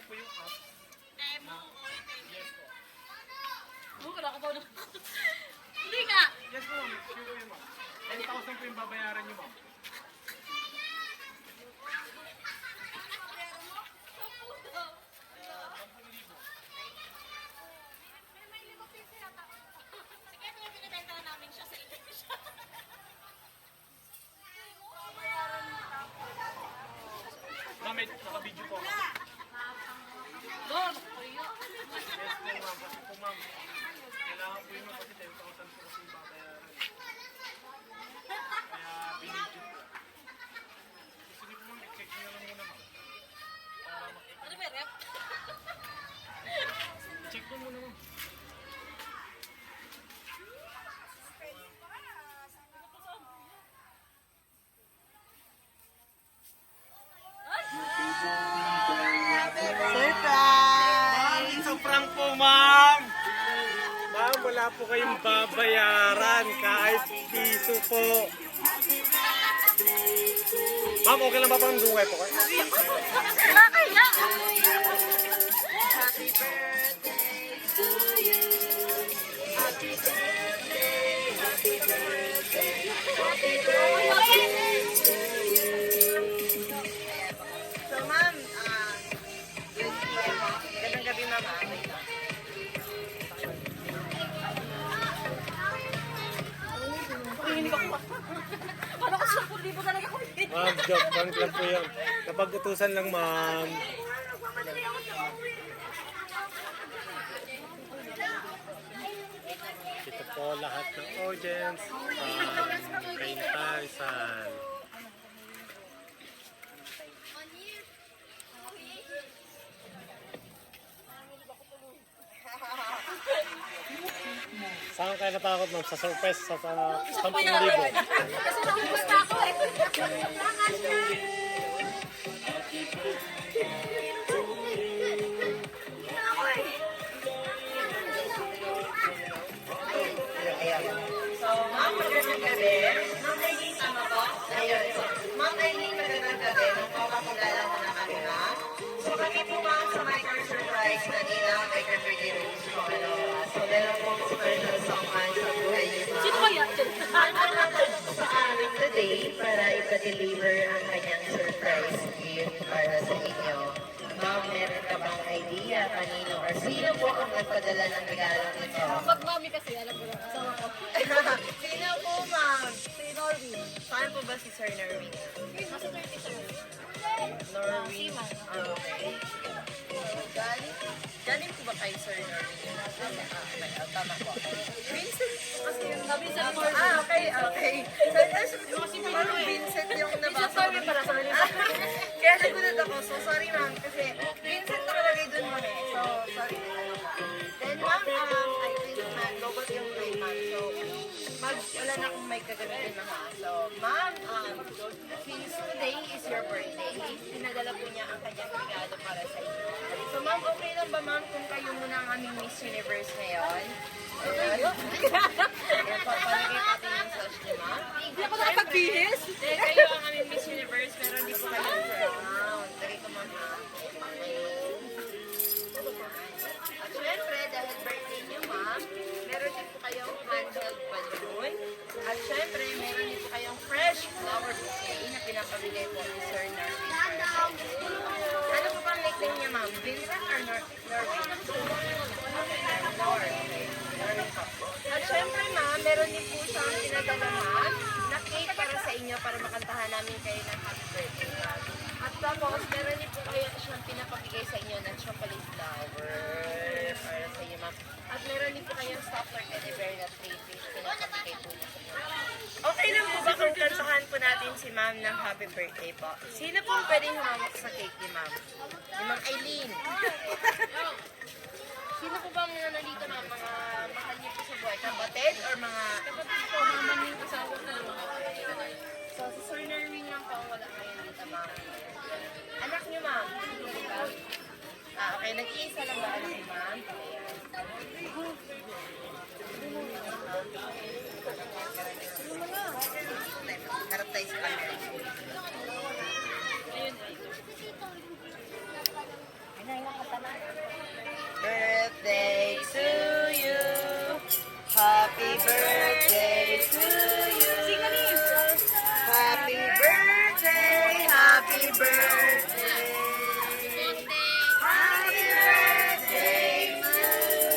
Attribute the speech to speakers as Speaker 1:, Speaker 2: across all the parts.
Speaker 1: po yung app. Yes po.
Speaker 2: Wala ko pa na. Hindi nga.
Speaker 1: Yes po, ma'am. Sure po yun, ma'am. 10,000 po yung babayaran niyo, ma'am.
Speaker 2: Sige, pinibenta na namin siya sa inyo.
Speaker 1: Ma'am, may naka-video po ako.
Speaker 2: Doon.
Speaker 1: Yes po, ma'am. Kasi po, ma'am. Kailangan po yun, ma'am. Kasi 10,000 po kasi yung babayaran. Kaya binidyo po. Gusto niyo po, ma'am, i-check niyo lang muna, ma'am. Para makita.
Speaker 2: Ano ba, rep?
Speaker 1: Check po muna, ma'am. Ma'am, it's a prank po, ma'am! Ma'am, wala po kayong babayaran kahit piso po. Ma'am, okay lang ba pang dungay po kayo?
Speaker 2: Nakakaya.
Speaker 3: So ma'am, yun PM mo. Gandang gabi ma'am.
Speaker 2: Paano ka 10,000 talaga ko?
Speaker 1: Ma'am, joke. Prank lang po yan. Kapag utusan lang, ma'am. Ito po lahat ng audience. Kay Taisan. Saan kayo natakot, ma'am? Sa surprise sa 10,000?
Speaker 2: Kasi naubos na ako eh.
Speaker 3: So ma'am, magandang gabi. Ma'am Aileen, tama po? Ayun. So, ma'am Aileen, magandang gabi. Nung pakakilala mo na kami ma'am. So kami po ma'am sa Micro Surprise na nila Micro 30 Rooms po. So meron po special someone sa buhay niyo ma'am.
Speaker 2: Sino kaya?
Speaker 3: Sa amin today para ipa-deliver ang kanyang surprise gift para sa inyo. Ma'am, meron ka bang idea kanino or sino po ang nagpadala ng regalo nito?
Speaker 2: Pag mami kasi, alam ko lang. Asawa ko.
Speaker 3: Sino po, ma'am? Si Norwin. Saan po ba si Sir Norwin?
Speaker 2: Nasa 30 siya.
Speaker 3: Norwin. Okay. So, galing po ba kay Sir Norwin? Tama po. Vincent kasi yung
Speaker 2: Sabi sa Lord.
Speaker 3: okay, okay. So, parang Vincent yung nabasa ko.
Speaker 2: Sorry pala, sorry.
Speaker 3: Kaya nagulat ako. So, sorry ma'am. Kasi Vincent nakalagay dun ma'am eh. So, sorry. Then ma'am, I think na global yung play ma'am. So, wala na akong may gagamitin na ma'am. So, ma'am, since today is your birthday, pinadala po niya ang kanyang regalo para sa inyo. So, ma'am, okay lang ba ma'am kung kayo muna ang aming Miss Universe ngayon? Ayan. Ayan po, palagay natin yung sauce niyo ma'am.
Speaker 2: Hindi ako nakapagbihis.
Speaker 3: Kayo ang aming Miss Universe, pero hindi po kayo crown. Dali ko ma'am. At syempre, dahil birthday niyo ma'am, meron din po kayong handheld balloon. At syempre, meron din po kayong fresh flower bouquet na pinapabigay po ni Sir Norwin. Ano po bang nickname niya ma'am? Vincent or Norwin? Norwin po. At syempre ma'am, meron din po siyang pinadala ma'am na cake para sa inyo para makantahan namin kayo ng happy birthday ma'am. At tapos, meron din po kayo siyang pinapabigay sa inyo ng chocolate flower para sa inyo ma'am. At meron din po kayong stopper teddy bear na 3 fish pinapabigay po niya sa inyo. Okay lang po ba kung kantahan po natin si ma'am ng happy birthday po? Sino po pwedeng humawak sa cake ni ma'am? Ni Ma'am Aileen. Sino po bang nandito na mga mahal niyo po sa buhay? Kapatid or mga... Kapatid po, mama niyo asawa ko. So, sa Sir Nerwin lang po ang wala kayo dito, ma'am. Anak niyo, ma'am. Okay. Nag-iisa lang ba anak niyo, ma'am? Harap tayo sa camera. Birthday to you. Happy birthday to you. Happy birthday, happy birthday. Happy birthday to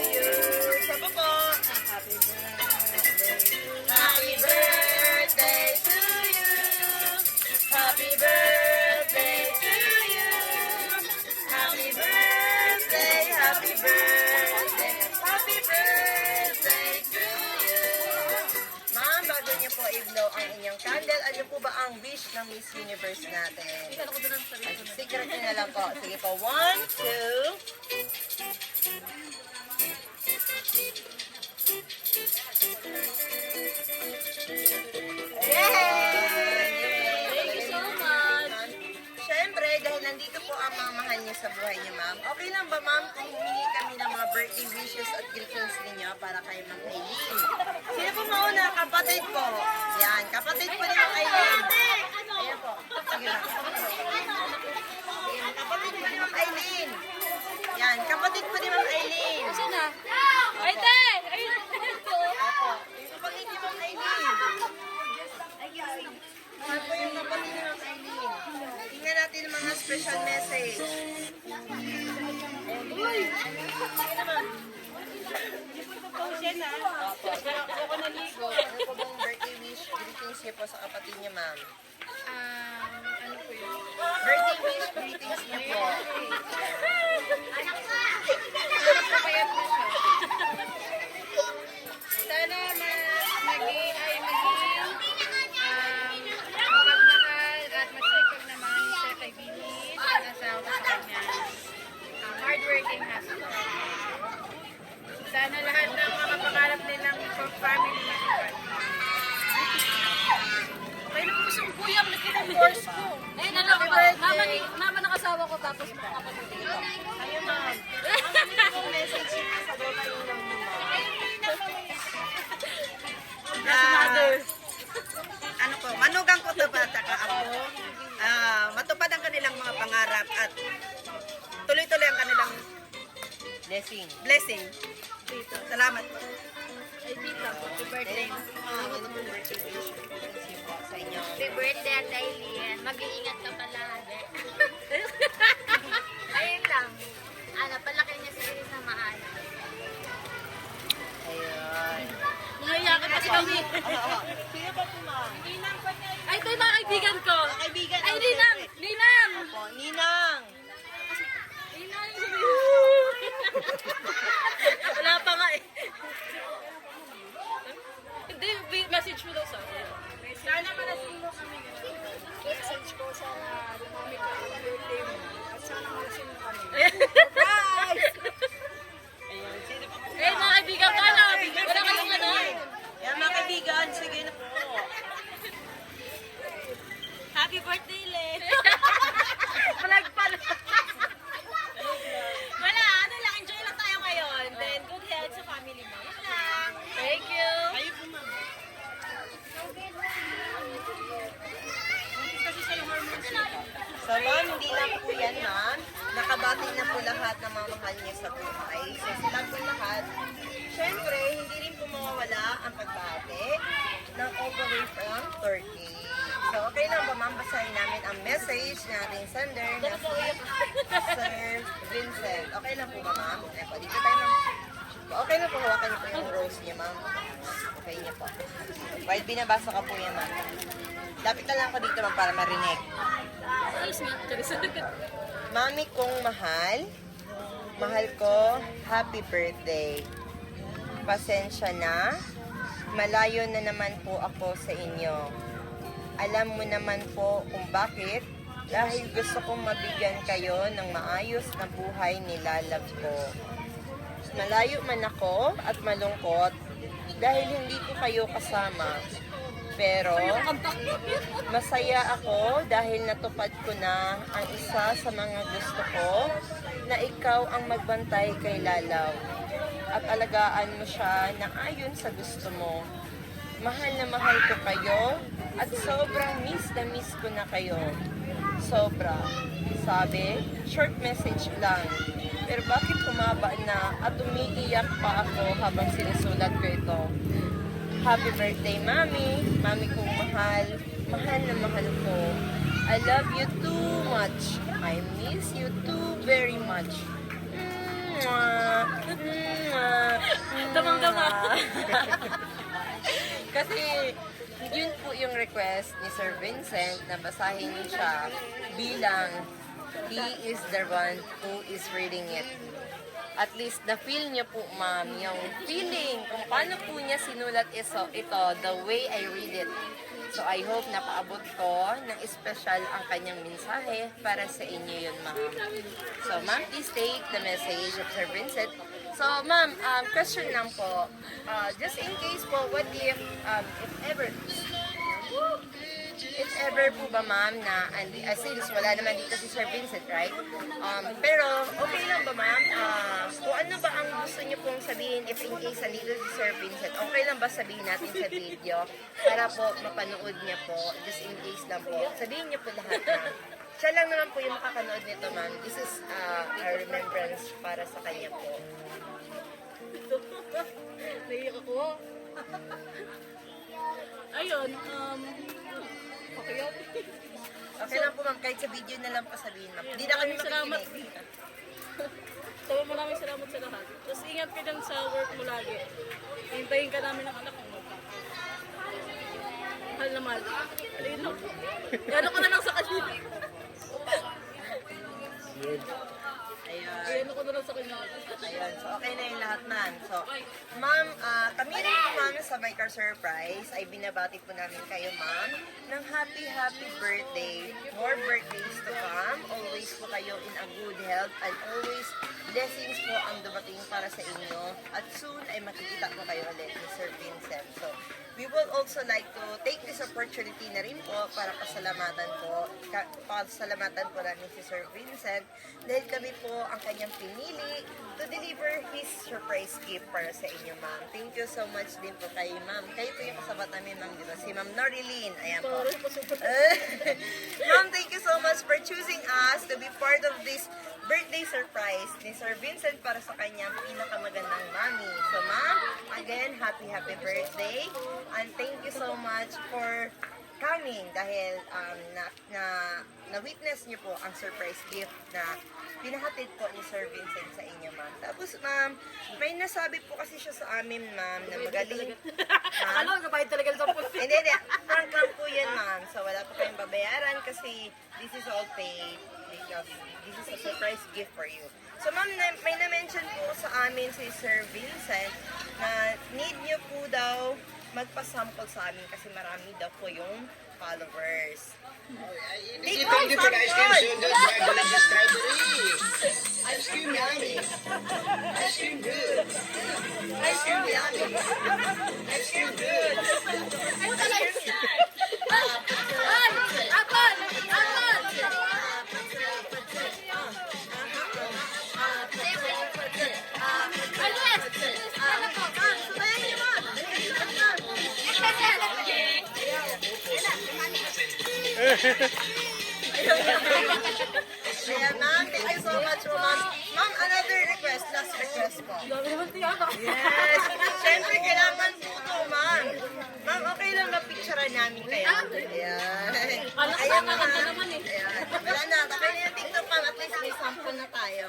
Speaker 3: you. Saba po. Happy birthday to you. Happy birthday to you. Happy birthday, happy birthday. Happy birthday to you. Ma'am, bago niyo po i-blow ang inyong candle, ano po ba ang wish ng Miss Universe natin? Ay, secret niyo na lang po. Sige po, 1, 2. Yay!
Speaker 2: Thank you so much.
Speaker 3: Siyempre, dahil nandito po ang mga mahal niyo sa buhay niyo, ma'am. Okay lang ba, ma'am, kung humingi kami ng mga birthday wishes at greetings ninyo para kay Ma'am Aileen? Sino po mauna? Kapatid ko. Yan, kapatid po ni Ma'am Aileen. Ayan po. Sige lang. Ayan, kapatid po ni Ma'am Aileen. Yan, kapatid po ni Ma'am Aileen.
Speaker 2: Saan na? Ay, te! Ayun!
Speaker 3: Opo. Yung kapatid ni Ma'am Aileen. Saan po yung kapatid ni Ma'am Aileen? Tingnan natin ang mga special message. Uy! Ano po bang birthday wish, greetings niyo po sa kapatid niyo, ma'am?
Speaker 2: Ano po yun?
Speaker 3: Birthday wish, greetings niyo po.
Speaker 2: Payat na siya. Sana maging mapagmahal at masikap naman sa kay Binis at asawa sa kanya. Hardworking husband. Sana lahat ng mga pangarap nilang family matupad. Kaya na po siyang kuyang nakita-force ko. Eh, naloko ba? Mama ng asawa ko tapos kapatid.
Speaker 3: Ayun, ma'am. Ang pong message niyo sa dota yung lang mo, ma'am.
Speaker 4: Ano po, manugang ko to ba, tsaka ako, matupad ang kanilang mga pangarap at tuloy-tuloy ang kanilang
Speaker 3: Blessing.
Speaker 4: blessing. Salamat po.
Speaker 2: Ay, tita, happy birthday.
Speaker 3: Ano pong birthday wish, greetings niyo po sa inyo?
Speaker 2: Happy birthday at Aileen. Mag-iingat ka palagi. Ayun lang. Ano, palaki niya si Iris na maayos.
Speaker 3: Ayun.
Speaker 2: Nangyayakit kasi kami.
Speaker 3: Sino ba po, ma'am?
Speaker 2: Ay, ito yung mga kaibigan ko.
Speaker 3: Kaibigan.
Speaker 2: Ay, Ninang! Ninang!
Speaker 3: Po, Ninang.
Speaker 2: Ninang! Wala pa nga eh. Hindi, message mo daw sa akin. Sana malasin mo kami. Message ko sana dumami ka ang birthday mo. At sana malasin mo kami. Surprise!
Speaker 3: Ayun. Sino pa po,
Speaker 2: Eh, mga kaibigan ka na. Wala kayong ano.
Speaker 4: Yan mga kaibigan, sige na po.
Speaker 2: Happy birthday, Len! Flag pala. Wala, ano lang, enjoy lang tayo ngayon. Then, good health sa family mo. Yun lang. Thank you.
Speaker 4: Kayo po, ma'am.
Speaker 3: So, ma'am, hindi lang po yan, ma'am. Nakabati na po lahat ng mga mahal niya sa buhay. So, sila po lahat. Siyempre, hindi rin po mawawala ang pagbati ng all the way from Turkey. So, okay lang ba, ma'am? Basahin namin ang message ng ating sender na si Sir Vincent. Okay lang po ba, ma'am? Epo, dito tayo, ma'am. Okay na po, hawakan niyo po yung rose niya, ma'am. Okay niya po. While binabasa ka po yan, ma'am. Lapit na lang ako dito, ma'am, para marinig.
Speaker 2: Ayos nga.
Speaker 3: Mami kong mahal, mahal ko, happy birthday. Pasensya na, malayo na naman po ako sa inyo. Alam mo naman po kung bakit, dahil gusto kong mabigyan kayo ng maayos na buhay nilalab ko. Malayo man ako at malungkot dahil hindi ko kayo kasama. Pero masaya ako dahil natupad ko na ang isa sa mga gusto ko na ikaw ang magbantay kay Lalaw at alagaan mo siya na ayon sa gusto mo. Mahal na mahal ko kayo at sobrang miss na miss ko na kayo. Sobra. Sabi, short message lang. Pero bakit humaba na at umiiyak pa ako habang sinusulat ko ito? Happy birthday, Mami. Mami kong mahal. Mahal na mahal ko. I love you too much. I miss you too very much.
Speaker 2: Damang-dama.
Speaker 3: Kasi yun po yung request ni Sir Vincent na basahin siya bilang he is the one who is reading it. At least na-feel niyo po, ma'am, yung feeling kung paano po niya sinulat ito the way I read it. So I hope napaabot ko ng special ang kanyang mensahe para sa inyo yun, ma'am. So ma'am, please take the message of Sir Vincent. So ma'am, question lang po. Just in case po, what if ever po ba ma'am na, since wala naman dito si Sir Vincent, right? Pero okay lang ba ma'am? Kung ano ba ang gusto niyo pong sabihin if in case nandito si Sir Vincent, okay lang ba sabihin natin sa video para po mapanood niya po, just in case lang po. Sabihin niyo po lahat ma'am. Siya lang naman po yung makakanood nito ma'am. This is a remembrance para sa kanya po.
Speaker 2: Naiyak ako. Ayun, okay yun.
Speaker 3: Okay lang po ma'am, kahit sa video na lang pa sabihin ma'am. Hindi na kami
Speaker 2: Salamat.
Speaker 3: makikinig.
Speaker 2: So, maraming salamat sa lahat. Tapos ingat ka dyan sa work mo lagi. Hintayin ka namin ng anak mo. Mahal na mahal. Ayun lang. Gano'n ko na lang sa kanya.
Speaker 3: Ayun.
Speaker 2: Gano'n ko na lang sa kanya.
Speaker 3: Ayun. So, okay na yung lahat, ma'am. So, ma'am, kami rin po, ma'am, sa My Car Surprise, ay binabati po namin kayo, ma'am, ng happy birthday. More birthdays to come. Always po kayo in a good health and always blessings po ang dumating para sa inyo. At soon ay makikita po kayo ulit ni Sir Vincent. So, we would also like to take this opportunity na rin po para pasalamatan po namin si Sir Vincent dahil kami po ang kanyang pinili to deliver his surprise gift para sa inyo, ma'am. Thank you so much din po kay ma'am. Kayo po yung kasabat namin, ma'am, dito. Si Ma'am Norilyn. Ayan po. Ma'am, thank you so much for choosing us to be part of this birthday surprise ni Sir Vincent para sa kanyang pinakamagandang mami. So, ma'am, again, happy birthday. And thank you so much for coming dahil na-witness niyo po ang surprise gift na pinahatid po ni Sir Vincent sa inyo, ma'am. Tapos, ma'am, may nasabi po kasi siya sa amin, ma'am, na magaling.
Speaker 2: Akala ko kabayad talaga sa puso.
Speaker 3: Hindi. Prank lang po yan, ma'am. So, wala po kayong babayaran kasi this is all paid. Because this is a surprise gift for you. So, ma'am, may na-mention po sa amin si Sir Vincent na need niyo po daw magpa-sample sa amin kasi marami daw po yung followers.
Speaker 5: Inisipin niyo po na ice cream soon doon, bago lang sa strawberry. Ice cream yummy. Ice cream good. Ice cream yummy. Ice cream good.
Speaker 3: Ayan, ma'am, thank you so much po, ma'am. Ma'am, another request, last request po.
Speaker 2: Dami naman tiyak.
Speaker 3: Yes! Siyempre, kailangan po ito, ma'am. Ma'am, okay lang na picturean namin kayo. Ayan.
Speaker 2: Anak
Speaker 3: Ayan,
Speaker 2: na
Speaker 3: ma'am.
Speaker 2: naman eh.
Speaker 3: Ayan. Wala na, okay na yung TikTok, ma'am. At least may sample na tayo.